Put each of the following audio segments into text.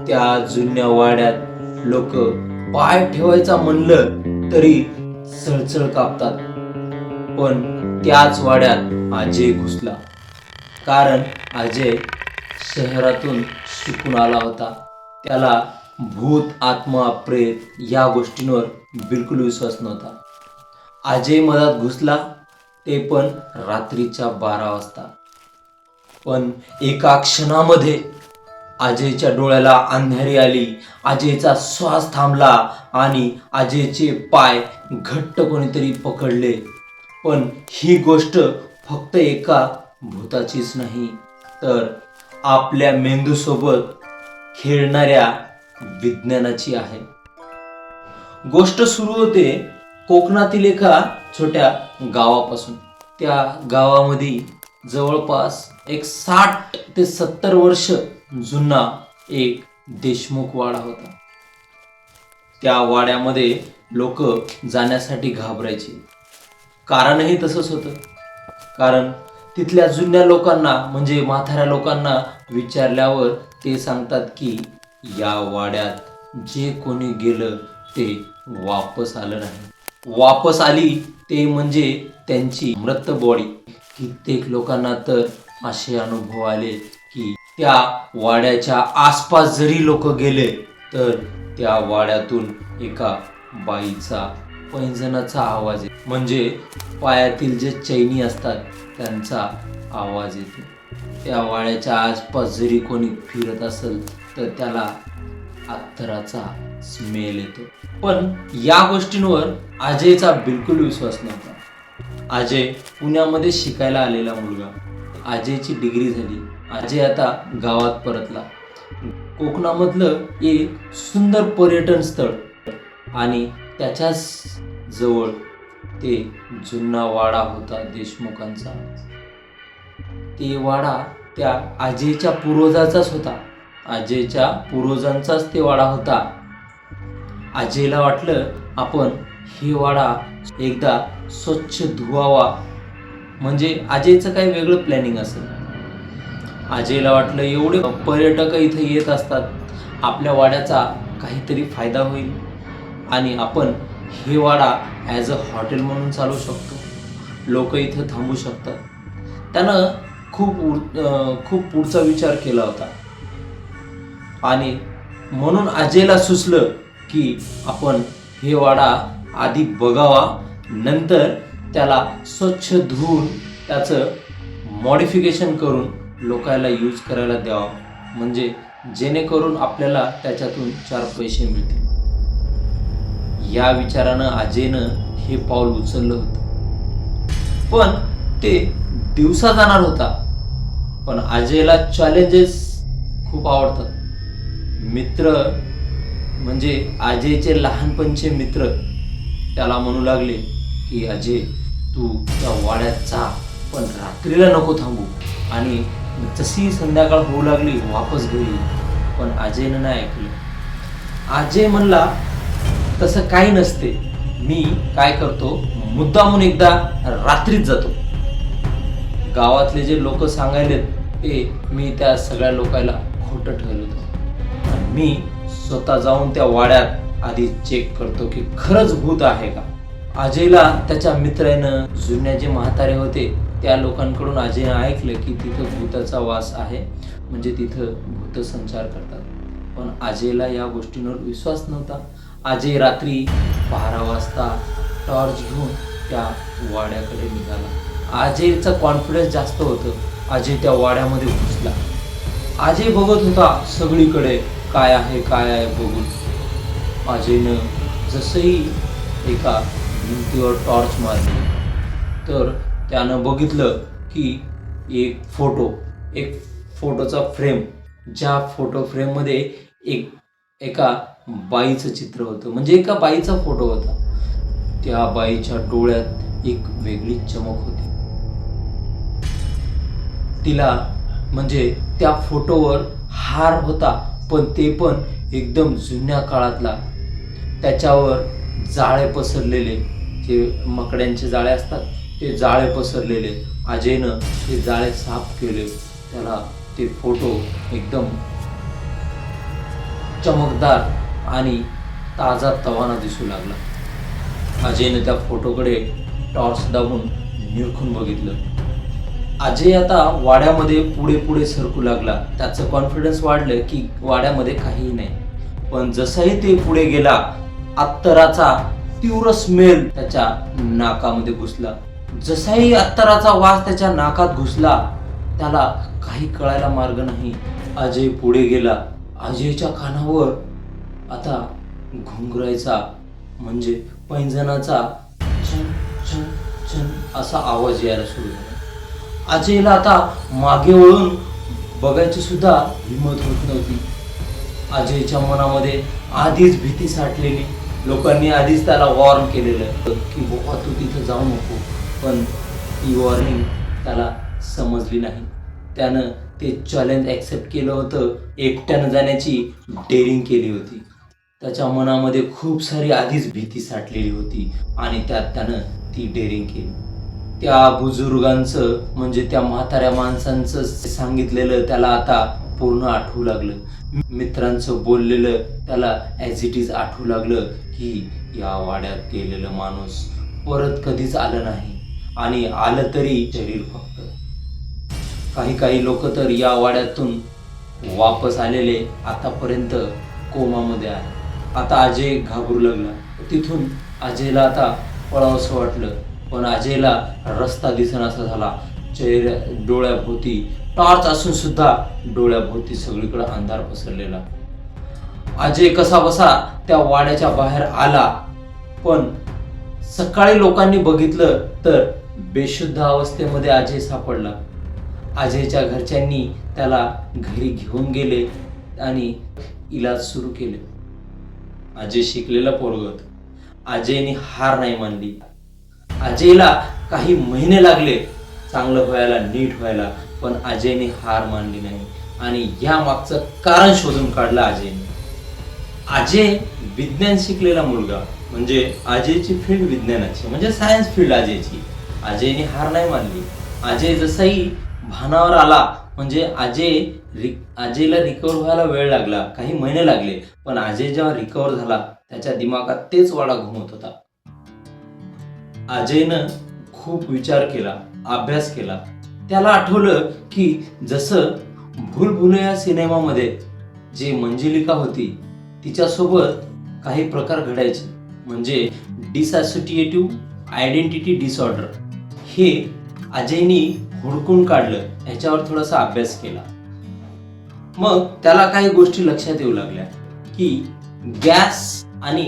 त्या जुन्या वाड्यात लोक पाय ठेवायचा म्हणलं तरी सळसळ कापतात. पण त्याच वाड्यात अजय घुसला. कारण अजय शहरातून शिकून आला होता. त्याला भूत, आत्मा, प्रेत या गोष्टींवर बिलकुल विश्वास नव्हता. अजय मधात घुसला, ते पण रात्रीच्या 12 वाजता. पण एका क्षणामध्ये अजयच्या डोळ्याला अंधारी आली. अजयचा श्वास थांबला आणि अजयचे पाय घट्ट कोणीतरी पकडले. पण ही गोष्ट फक्त एका भूताचीच नाही, तर आपल्या मेंदूसोबत खेळणाऱ्या विज्ञानाची आहे. गोष्ट सुरू होते कोकणातील एका छोट्या गावापासून. त्या गावामध्ये जवळपास एक 60 ते 70 वर्ष जुना एक देशमुख वाडा होता. त्या वाड्यामध्ये लोक जाण्यासाठी घाबरायचे. कारणही तसंच होतं. कारण तिथल्या जुन्या लोकांना म्हणजे म्हाताऱ्या लोकांना विचारल्यावर ते सांगतात की या वाड्यात जे कोणी गेलं ते वापस आलं नाही. वापस आली ते म्हणजे त्यांची मृत बॉडी. कित्येक लोकांना तर असे अनुभव आले की त्या वाड्याच्या आसपास जरी लोक गेले तर त्या वाड्यातून एका बाईचा पैंजणाचा आवाज येतो. म्हणजे पायातील जे चैनी असतात त्यांचा आवाज येतो. त्या वाड्याच्या आसपास जरी कोणी फिरत असेल तर त्याला अत्तराचा स्मेल येतो. पण या गोष्टींवर अजयचा बिलकुल विश्वास नव्हता. अजय पुण्यामध्ये शिकायला आलेला मुलगा. अजयची डिग्री झाली. अजय आता गावात परतला. कोकणामधलं एक सुंदर पर्यटन स्थळ आणि त्याच्याच जवळ ते जुना वाडा होता देशमुखांचा. ते वाडा त्या अजयच्या पूर्वजाचाच होता. अजयच्या पूर्वजांचाच ते वाडा होता. अजयला वाटलं आपण हे वाडा एकदा स्वच्छ धुवावा. म्हणजे अजयचं काही वेगळं प्लॅनिंग असेल. अजयला वाटलं एवढे पर्यटक इथे येत असतात, आपल्या वाड्याचा काहीतरी फायदा होईल आणि आपण हे वाडा ॲज अ हॉटेल म्हणून चालवू शकतो. लोक इथं थांबू शकतात. त्यानं खूप पुढचा विचार केला होता आणि म्हणून अजयला सुचलं की आपण हे वाडा आधी बघावा, नंतर त्याला स्वच्छ धुवून त्याचं मॉडिफिकेशन करून लोकांना यूज करायला द्यावा. म्हणजे जेणेकरून आपल्याला त्याच्यातून 4 पैसे मिळतील. या विचारानं अजयनं हे पाऊल उचललं होतं. पण ते दिवसा जाणार होता. पण अजयला चॅलेंजेस खूप आवडतात. मित्र म्हणजे अजयचे लहानपणचे मित्र त्याला म्हणू लागले की अजय तू त्या वाड्यात जा, पण रात्रीला नको थांबू आणि जशी संध्याकाळ होऊ लागली वापस घरी. पण अजयनं नाही ऐकलं. अजय म्हणला तसं काही नसते, मी काय करतो मुद्दामून एकदा रात्रीच जातो. गावातले जे लोक सांगायलेत ते मी त्या सगळ्या लोकांना खोटं ठरवलं होतं. मी स्वतः जाऊन त्या वाड्यात आधी चेक करतो की खरंच भूत आहे का. अजयला त्याच्या मित्रानं जुन्या जे म्हातारे होते त्या लोकांकडून अजयनं ऐकलं की तिथं भूताचा वास आहे, म्हणजे तिथं भूत संचार करतात. पण अजयला या गोष्टींवर विश्वास नव्हता. अजय रात्री 12 वाजता टॉर्च घेऊन त्या वाड्याकडे निघाला. अजयचा कॉन्फिडन्स जास्त होतं. अजय त्या वाड्यामध्ये घुसला. अजय बघत होता सगळीकडे काय आहे बघून. अजयनं जसंही एका भिंतीवर टॉर्च मारली तर त्यानं बघितलं की एक फोटोचा फ्रेम, ज्या फोटो फ्रेममध्ये एका बाईचं चित्र होतं. म्हणजे एका बाईचा फोटो होता. त्या बाईच्या डोळ्यात एक वेगळी चमक होती. तिला म्हणजे त्या फोटोवर हार होता, पण ते पण एकदम जुन्या काळातला. त्याच्यावर जाळे पसरलेले, जे मकड्यांचे जाळे असतात ते जाळे पसरलेले. अजयनं ते जाळे साफ केले. त्याला ते फोटो एकदम चमकदार आणि ताजा तवाना दिसू लागला. अजयने त्या फोटोकडे टॉर्च दाबून निरखून बघितलं. अजय आता वाड्यामध्ये पुढे पुढे सरकू लागला. त्याचं कॉन्फिडन्स वाढलं की वाड्यामध्ये काहीही नाही. पण जसंही ते पुढे गेला, अत्तराचा तीव्र स्मेल त्याच्या नाकामध्ये घुसला. जसाही अत्तराचा वास त्याच्या नाकात घुसला, त्याला काही कळायला मार्ग नाही. अजय पुढे गेला. अजयच्या कानावर आता घुंगरायचा म्हणजे पैंजणाचा छन छन छन असा आवाज यायला सुरू झाला. अजयला आता मागे वळून बघायची सुद्धा हिंमत होत नव्हती. अजयच्या मनामध्ये आधीच भीती साठलेली. लोकांनी आधीच त्याला वॉर्न केलेलं की बुवा तू तिथं जाऊ नको. पण ती वॉर्निंग त्याला समजली नाही. त्यानं ते चॅलेंज ॲक्सेप्ट केलं होतं. एकट्यानं जाण्याची डेअरिंग केली होती. त्याच्या मनामध्ये खूप सारी आधीच भीती साठलेली होती आणि त्यात त्यानं ती डेअरिंग केली. त्या बुजुर्गांचं म्हणजे त्या म्हाताऱ्या माणसांचं सांगितलेलं त्याला आता पूर्ण आठवू लागलं. मित्रांचं बोललेलं त्याला ॲज इट इज आठवू लागलं की या वाड्यात गेलेलं माणूस परत कधीच आलं नाही आणि आलं तरी शरीर फक्त. काही लोक तर या वाड्यातून वापस आलेले आतापर्यंत कोमामध्ये आहे. आता अजय घाबरू लागला. तिथून अजयला आता पळावंसं वाटलं, पण अजयला रस्ता दिसेनासा झाला. डोळ्याभोवती टॉर्च असून सुद्धा डोळ्याभोवती सगळीकडे अंधार पसरलेला. अजय कसा बसा त्या वाड्याच्या बाहेर आला, पण सकाळी लोकांनी बघितलं तर बेशुद्ध अवस्थेमध्ये अजय सापडला. अजयच्या घरच्यांनी त्याला घरी घेऊन गेले आणि इलाज सुरू केले. अजय शिकलेला पोरगं. अजयने हार नाही मानली. अजयला काही महिने लागले चांगलं व्हायला, नीट व्हायला, पण अजयने हार मानली नाही आणि या मागचं कारण शोधून काढलं अजयने. अजय विज्ञान शिकलेला मुलगा, म्हणजे अजयची फील्ड विज्ञानाची म्हणजे सायन्स फील्ड अजयची. अजयने हार नाही मानली. अजय जसाही भानावर आला म्हणजे अजयला रिकवर व्हायला वेळ लागला, काही महिने लागले, पण अजय जेव्हा रिकवर झाला त्याच्या दिमागात तेच वाडा घुमत होता. अजयनं खूप विचार केला, अभ्यास केला. त्याला आठवलं की जसं भूलभुलैया सिनेमामध्ये जे मंजिलिका होती तिच्यासोबत काही प्रकार घडायचे, म्हणजे डिसॅसोसिएटिव्ह आयडेंटिटी डिसऑर्डर. हे अजयनी हुडकून काढलं. ह्याच्यावर थोडासा अभ्यास केला. मग त्याला काही गोष्टी लक्षात येऊ लागल्या की गॅस आणि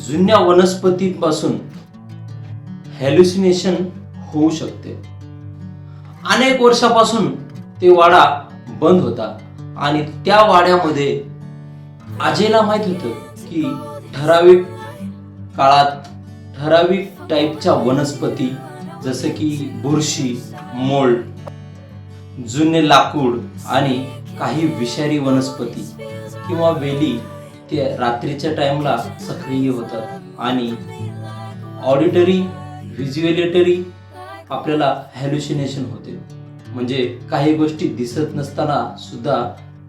जुन्या वनस्पतींपासून हॅल्युसिनेशन होऊ शकते. अनेक वर्षापासून ते वाडा बंद होता आणि त्या वाड्यामध्ये अजयला माहित होतं की ठराविक काळात ठराविक टाईपच्या वनस्पती जसं की बुरशी, मोल्ड, जुने लाकूड आणि काही विषारी वनस्पती किंवा वेली ते रात्रीच्या टाइमला सक्रिय होतात आणि ऑडिटरी, व्हिज्युअलेटरी आपल्याला हॅल्युसिनेशन होते. म्हणजे काही गोष्टी दिसत नसताना सुद्धा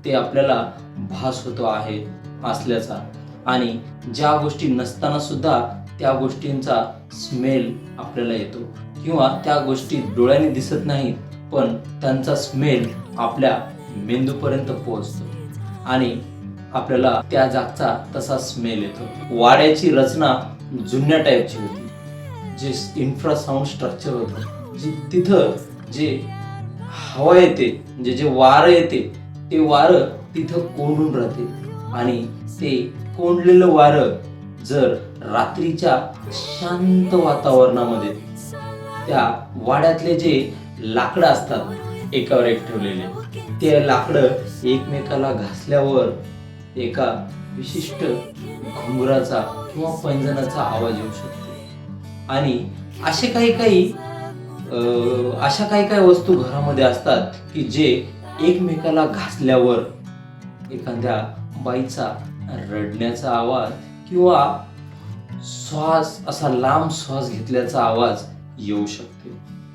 ते आपल्याला भास होतो आहे असल्याचा, आणि ज्या गोष्टी नसताना सुद्धा त्या गोष्टींचा स्मेल आपल्याला येतो किंवा त्या गोष्टी डोळ्याने दिसत नाहीत पण त्यांचा स्मेल आपल्या मेंदूपर्यंत पोहोचतो आणि आपल्याला त्या जागचा तसा स्मेल येतो. वाड्याची रचना जुन्या टाईपची होती, जे इन्फ्रासाऊंड स्ट्रक्चर होतं, जे तिथं जे हवा येते म्हणजे जे वारं येते ते वारं तिथं कोंडून राहते आणि ते कोंडलेलं वारं जर रात्रीच्या शांत वातावरणामध्ये त्या वाड्यातले जे लाकडं असतात एकावर एक ठेवलेले, ते लाकडं एकमेकाला घासल्यावर एका विशिष्ट घुंगराचा किंवा पैंजणाचा आवाज येऊ शकतो. आणि अशा काही वस्तू घरामध्ये असतात की जे एकमेकाला घासल्यावर एखाद्या बाईचा रडण्याचा आवाज किंवा श्वास असा लांब श्वास घेतल्याचा आवाज येऊ शकतो.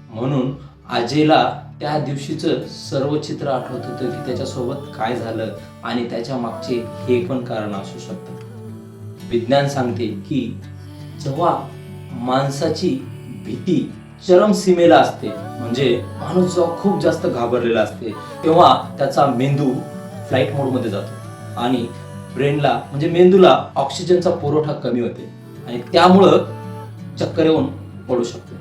म्हणून अजयला त्या दिवशीचं सर्व चित्र आठवत होतं की त्याच्यासोबत काय झालं आणि त्याच्या मागचे हे पण कारण असू शकतं. विज्ञान सांगते की जेव्हा माणसाची भीती चरम सीमेला असते, म्हणजे माणूस जेव्हा खूप जास्त घाबरलेला असते, तेव्हा त्याचा मेंदू फ्लाईट मोडमध्ये जातो आणि ब्रेनला म्हणजे मेंदूला ऑक्सिजनचा पुरवठा कमी होते आणि त्यामुळं चक्कर येऊन पडू शकतो.